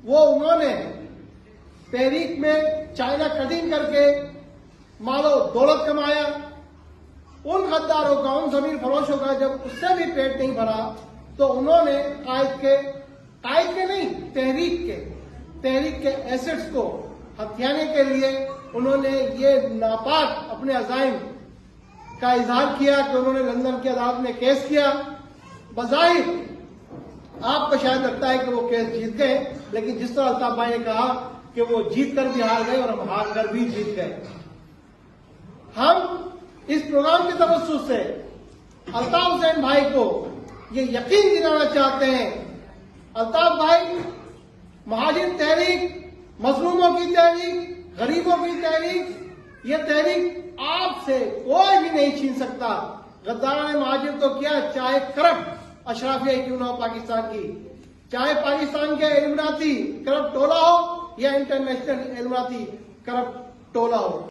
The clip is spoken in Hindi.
वो उन्होंने तहरीक में चाइना कटिंग करके मालो दौलत कमाया। उन गद्दारों का, उन जमीन फरोशों का जब उससे भी पेट नहीं भरा तो उन्होंने कायद के नहीं, तहरीक के एसेट्स को हथियाने के लिए उन्होंने ये नापाक अपने अजाइम का इजहार किया कि उन्होंने लंदन की अदालत में केस किया। बज़ाहिर आपको शायद लगता है कि वो केस जीत गए, लेकिन जिस तरह अल्ताफ भाई ने कहा कि वो जीत कर भी हार गए और हम हार कर भी जीत गए। हम इस प्रोग्राम के तवज्जुह से अल्ताफ हुसैन भाई को ये यकीन दिलाना चाहते हैं, अल्ताफ भाई महाजिर तहरीक, मजलूमों की तहरीक, गरीबों की तहरीक, ये तहरीक आपसे कोई भी नहीं छीन सकता। गद्दारों ने महाजिर तो किया, चाहे करप्ट अशराफिया क्यों ना हो पाकिस्तान की, चाहे पाकिस्तान के इल्मुनाती करप्ट टोला हो या इंटरनेशनल इल्मुनाती करप्ट टोला हो।